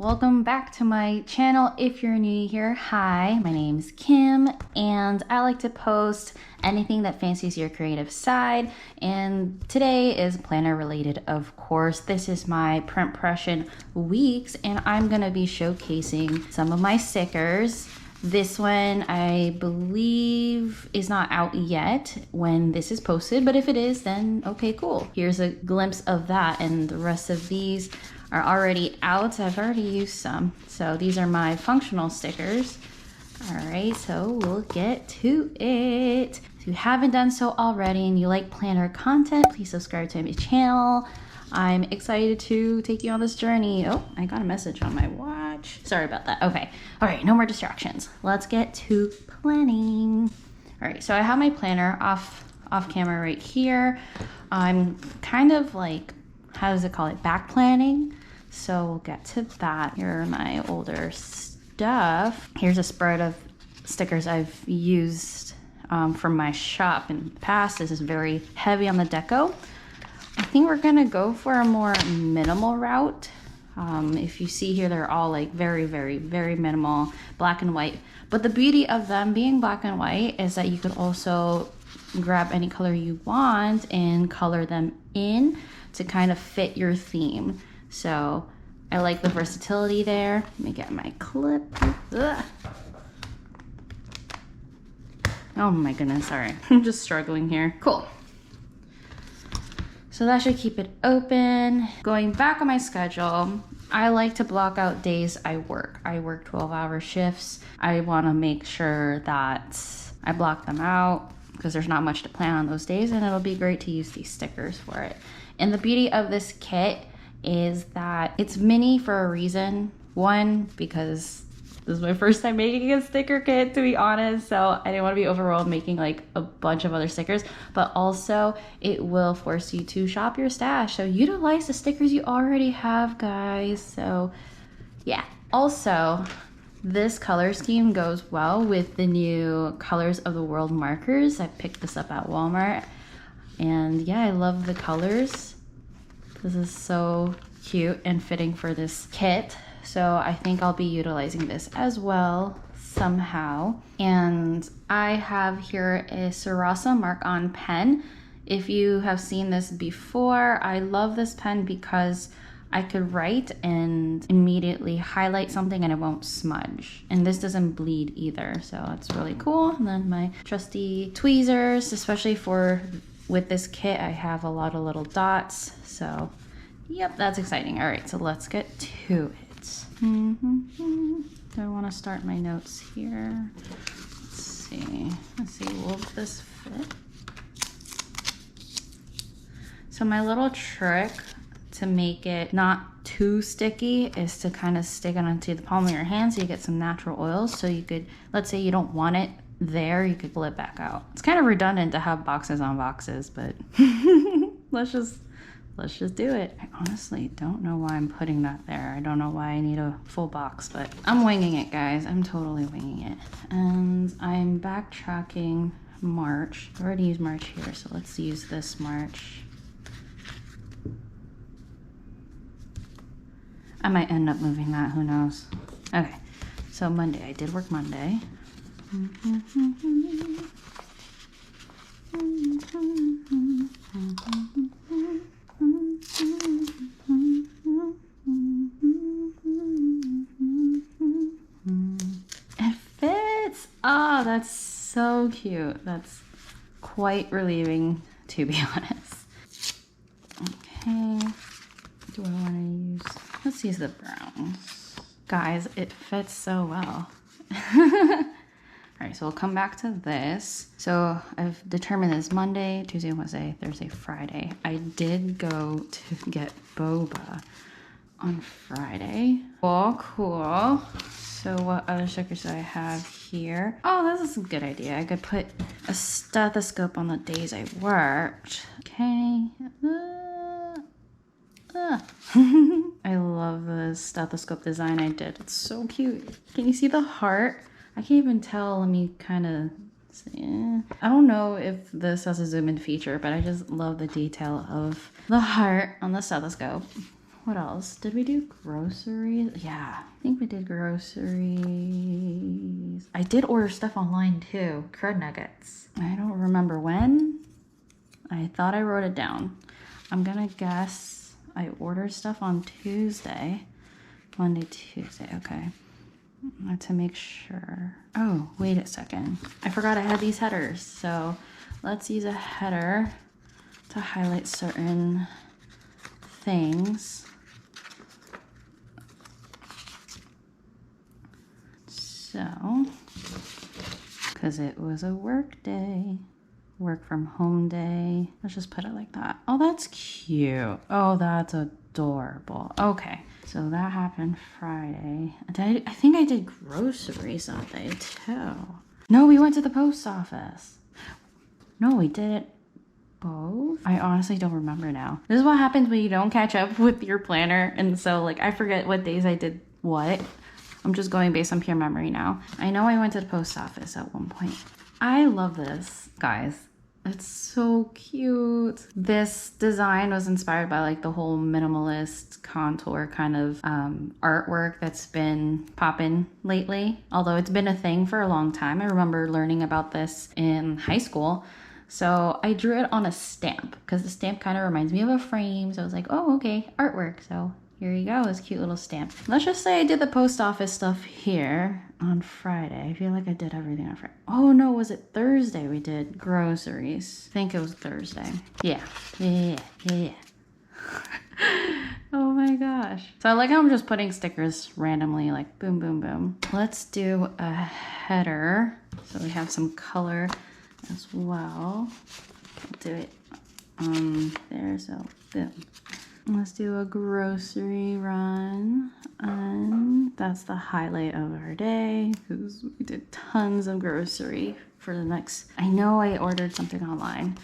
welcome back to my channel. If you're new here, hi, my name's Kim and I like to post anything that fancies your creative side, and today is planner related, of course. This is my printpression weeks and I'm gonna be showcasing some of my stickers. This one I believe is not out yet when this is posted, but if it is, then okay, cool. Here's a glimpse of that, and the rest of these are already out. I've already used some. So these are my functional stickers. All right, so we'll get to it. If you haven't done so already and you like planner content, please subscribe to my channel. I'm excited to take you on this journey. Oh, I got a message on my watch. Sorry about that. Okay. All right, no more distractions. Let's get to planning. All right, so I have my planner off camera right here. I'm kind of like, how does it call it? Back planning. So we'll get to that. Here are my older stuff. Here's a spread of stickers I've used from my shop in the past. This is very heavy on the deco. I think we're gonna go for a more minimal route. If you see here, they're all like very, very, very minimal, black and white. But the beauty of them being black and white is that you could also grab any color you want and color them in to kind of fit your theme. So I like the versatility there. Let me get my clip. Ugh. Oh my goodness, sorry. I'm just struggling here. Cool. So that should keep it open. Going back on my schedule, I like to block out days I work. I work 12-hour shifts. I wanna make sure that I block them out because there's not much to plan on those days, and it'll be great to use these stickers for it. And the beauty of this kit is that it's mini for a reason. One, because this is my first time making a sticker kit, to be honest, so I didn't want to be overwhelmed making like a bunch of other stickers, but also it will force you to shop your stash. So utilize the stickers you already have, guys. So yeah. Also, this color scheme goes well with the new Colors of the World markers. I picked this up at Walmart, and yeah, I love the colors. This is so cute and fitting for this kit. So I think I'll be utilizing this as well somehow. And I have here a Zazzara mark-on pen. If you have seen this before, I love this pen because I could write and immediately highlight something and it won't smudge. And this doesn't bleed either, so it's really cool. And then my trusty tweezers, especially with this kit, I have a lot of little dots. So yep, that's exciting. All right, so let's get to it. Do I want to start my notes here? Let's see, will this fit? So my little trick to make it not too sticky is to kind of stick it onto the palm of your hand so you get some natural oils. So you could, let's say you don't want it there, you could pull it back out. It's kind of redundant to have boxes on boxes, but let's just do it. I honestly don't know why I'm putting that there. I don't know why I need a full box, but I'm winging it, guys. I'm totally winging it. And I'm backtracking March. I've already used March here, so let's use this March. I might end up moving that, who knows? Okay, so Monday, I did work Monday. It fits! Oh, that's so cute. That's quite relieving, to be honest. Okay, do I want to use, let's use the browns. Guys, it fits so well. All right, so we'll come back to this. So I've determined this Monday, Tuesday, Wednesday, Thursday, Friday. I did go to get boba on Friday. Cool. So what other stickers do I have here? Oh, this is a good idea. I could put a stethoscope on the days I worked. Okay. I love the stethoscope design I did. It's so cute. Can you see the heart? I can't even tell. Let me kind of see. I don't know if this has a zoom in feature, but I just love the detail of the heart on the stethoscope. What else? Did we do groceries? Yeah, I think we did groceries. I did order stuff online too. Crud nuggets. I don't remember when. I thought I wrote it down. I'm gonna guess I ordered stuff on Tuesday. Monday, Tuesday, okay. To make sure. Oh, wait a second. I forgot I had these headers. So let's use a header to highlight certain things. So, because it was a work day, work from home day. Let's just put it like that. Oh, that's cute. Oh, that's adorable. Okay, so that happened Friday. I think I did groceries that day too. No, we went to the post office. No, we did it both. I honestly don't remember now. This is what happens when you don't catch up with your planner. And so like, I forget what days I did what. I'm just going based on pure memory now. I know I went to the post office at one point. I love this, guys. It's so cute. This design was inspired by like the whole minimalist contour kind of artwork that's been popping lately. Although it's been a thing for a long time. I remember learning about this in high school. So I drew it on a stamp because the stamp kind of reminds me of a frame. So I was like, oh, okay, artwork. So here you go, this cute little stamp. Let's just say I did the post office stuff here on Friday. I feel like I did everything on Friday. Oh no, was it Thursday we did groceries? I think it was Thursday. Yeah. Oh my gosh. So I like how I'm just putting stickers randomly, like boom, boom, boom. Let's do a header. So we have some color as well. I'll do it there, so boom. Let's do a grocery run, and that's the highlight of our day because we did tons of grocery for the next. I know I ordered something online,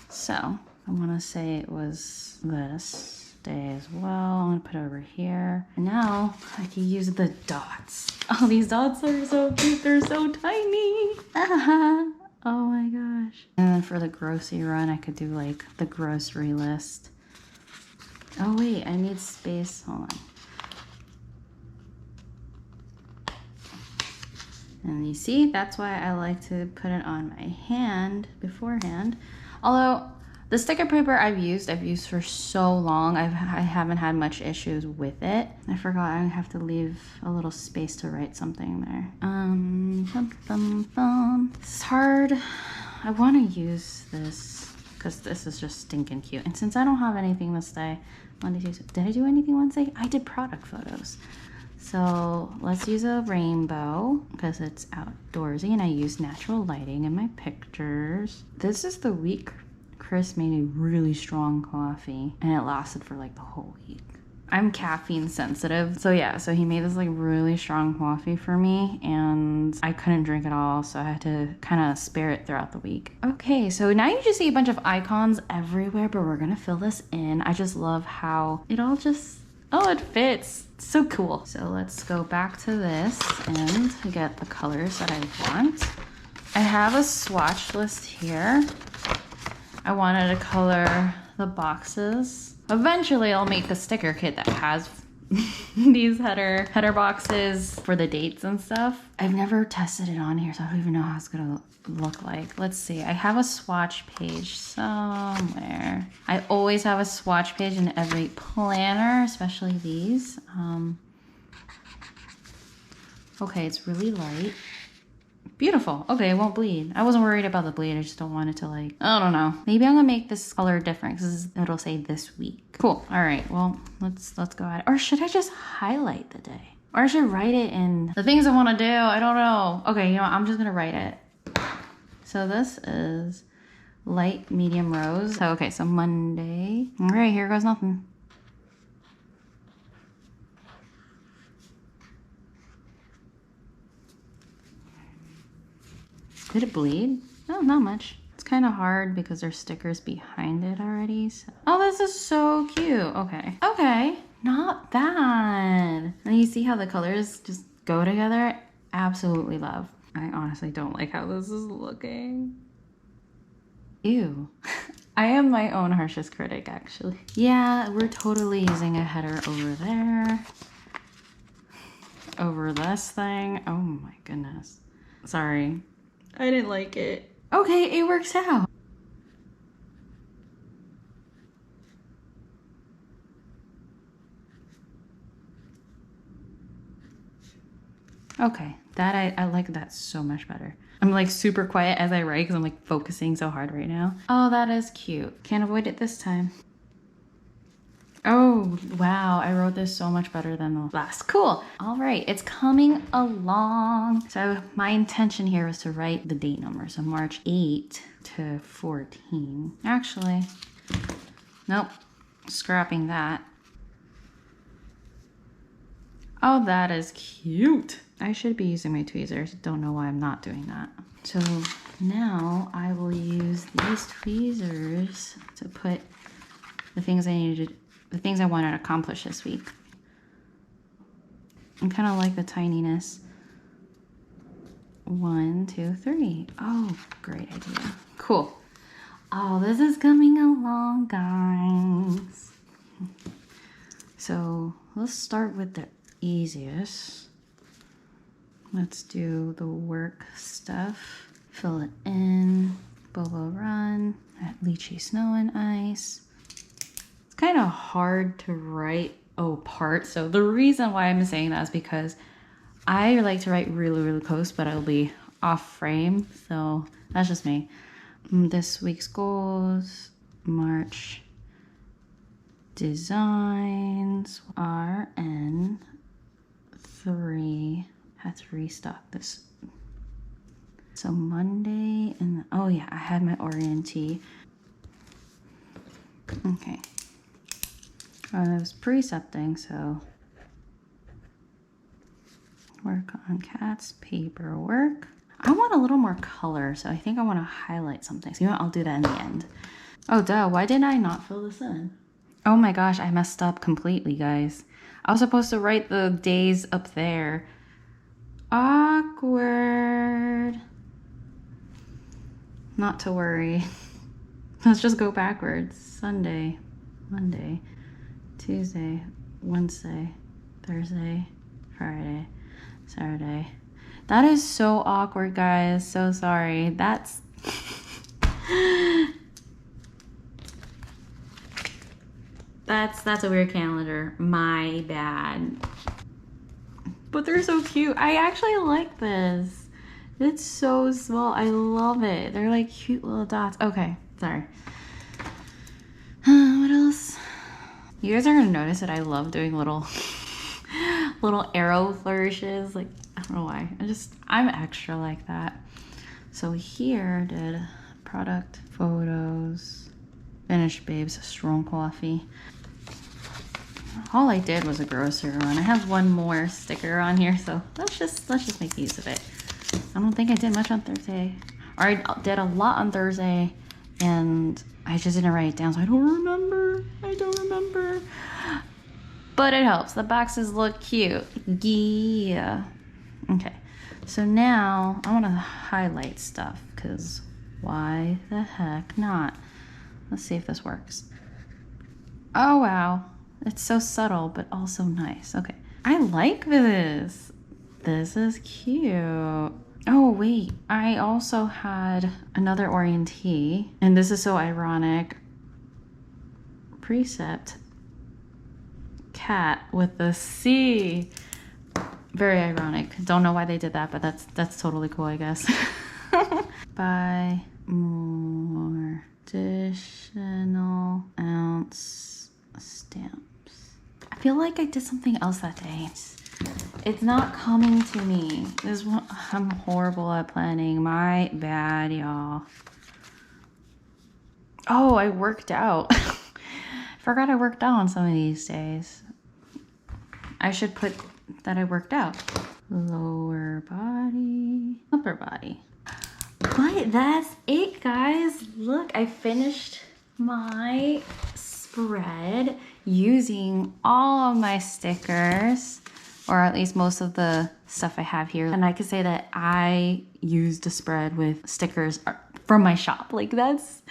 so I want to say it was this day as well. I'm gonna put it over here, and now I can use the dots. Oh, these dots are so cute. They're so tiny. Oh my gosh. And then for the grocery run, I could do like the grocery list. Oh wait, I need space, hold on. And you see, that's why I like to put it on my hand beforehand. Although the sticker paper I've used for so long, I haven't had much issues with it. I forgot I have to leave a little space to write something there. It's hard. I want to use this because this is just stinking cute. And since I don't have anything this day, Monday, Tuesday, did I do anything Wednesday? I did product photos. So let's use a rainbow because it's outdoorsy and I use natural lighting in my pictures. This is the week Chris made a really strong coffee and it lasted for like the whole week. I'm caffeine sensitive. So yeah, so he made this like really strong coffee for me and I couldn't drink it all. So I had to kind of spare it throughout the week. Okay, so now you just see a bunch of icons everywhere, but we're gonna fill this in. I just love how it all just, oh, it fits. It's so cool. So let's go back to this and get the colors that I want. I have a swatch list here. I wanted to color the boxes. Eventually I'll make a sticker kit that has these header boxes for the dates and stuff. I've never tested it on here, so I don't even know how it's gonna look like. Let's see, I have a swatch page somewhere. I always have a swatch page in every planner, especially these. Okay, it's really light. Beautiful. Okay, it won't bleed. I wasn't worried about the bleed. I just don't want it to like, I don't know. Maybe I'm gonna make this color different because it'll say this week. Cool. All right, well, let's go at it. Or should I just highlight the day? Or I should write it in the things I want to do. I don't know. Okay, you know what? I'm just gonna write it. So this is light, medium, rose. So, okay, so Monday. All right, here goes nothing. Did it bleed? No, not much. It's kind of hard because there's stickers behind it already. So. Oh, this is so cute. Okay. Okay, not bad. And you see how the colors just go together? Absolutely love. I honestly don't like how this is looking. Ew. I am my own harshest critic, actually. Yeah, we're totally using a header over there. Over this thing. Oh my goodness. Sorry. I didn't like it. Okay, it works out. Okay, that I like that so much better. I'm like super quiet as I write because I'm like focusing so hard right now. Oh, that is cute. Can't avoid it this time. Oh, wow. I wrote this so much better than the last. Cool. All right. It's coming along. So my intention here was to write the date number. So March 8 to 14. Actually, nope. Scrapping that. Oh, that is cute. I should be using my tweezers. Don't know why I'm not doing that. So now I will use these tweezers to put the things I needed, the things I wanted to accomplish this week. I kind of like the tininess. 1, 2, 3. Oh, great idea. Cool. Oh, this is coming along, guys. So let's start with the easiest. Let's do the work stuff. Fill it in. Boba Run. At Lychee Snow and Ice. It's kind of hard to write part. So the reason why I'm saying that is because I like to write really, really close, but I'll be off frame. So that's just me. This week's goals. March designs are in 3. Had to restock this. So Monday and oh yeah, I had my orientee. Okay. I was precepting, so work on cats, paperwork. I want a little more color, so I think I want to highlight something. So you know what? I'll do that in the end. Oh duh, why didn't I not fill this in? Oh my gosh, I messed up completely, guys. I was supposed to write the days up there. Awkward. Not to worry. Let's just go backwards. Sunday, Monday, Tuesday, Wednesday, Thursday, Friday, Saturday. That is so awkward, guys. So sorry. That's a weird calendar. My bad. But they're so cute. I actually like this. It's so small. I love it. They're like cute little dots. Okay, sorry. What else? You guys are gonna notice that I love doing little arrow flourishes. Like, I don't know why. I'm extra like that. So here did product photos, finished babes, strong coffee. All I did was a grocery run. I have one more sticker on here, so let's just make use of it. I don't think I did much on Thursday. Or I did a lot on Thursday, and I just didn't write it down, so I don't remember. But it helps. The boxes look cute. Yeah. Okay. So now I want to highlight stuff, because why the heck not? Let's see if this works. Oh, wow. It's so subtle, but also nice. Okay. I like this. This is cute. Oh, wait. I also had another orientee, and this is so ironic. Precept. Cat with the C. Very ironic. Don't know why they did that, but that's totally cool, I guess. Buy more additional ounce stamps. I feel like I did something else that day. It's not coming to me. I'm horrible at planning. My bad, y'all. Oh, I worked out. Forgot I worked out on some of these days. I should put that I worked out. Lower body, upper body. But that's it, guys. Look, I finished my spread using all of my stickers, or at least most of the stuff I have here. And I could say that I used a spread with stickers from my shop. Like, that's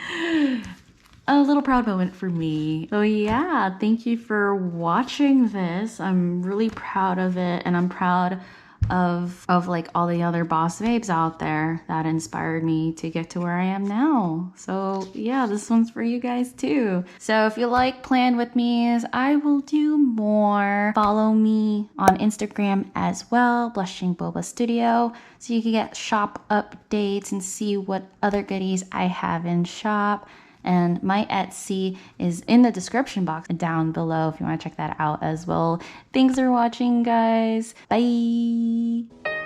a little proud moment for me. So yeah, thank you for watching this. I'm really proud of it, and I'm proud of like all the other boss babes out there that inspired me to get to where I am now. So yeah, this one's for you guys too. So if you like Plan With Me's, I will do more. Follow me on Instagram as well, Blushing Boba Studio, so you can get shop updates and see what other goodies I have in shop. And my Etsy is in the description box down below if you want to check that out as well. Thanks for watching, guys. Bye.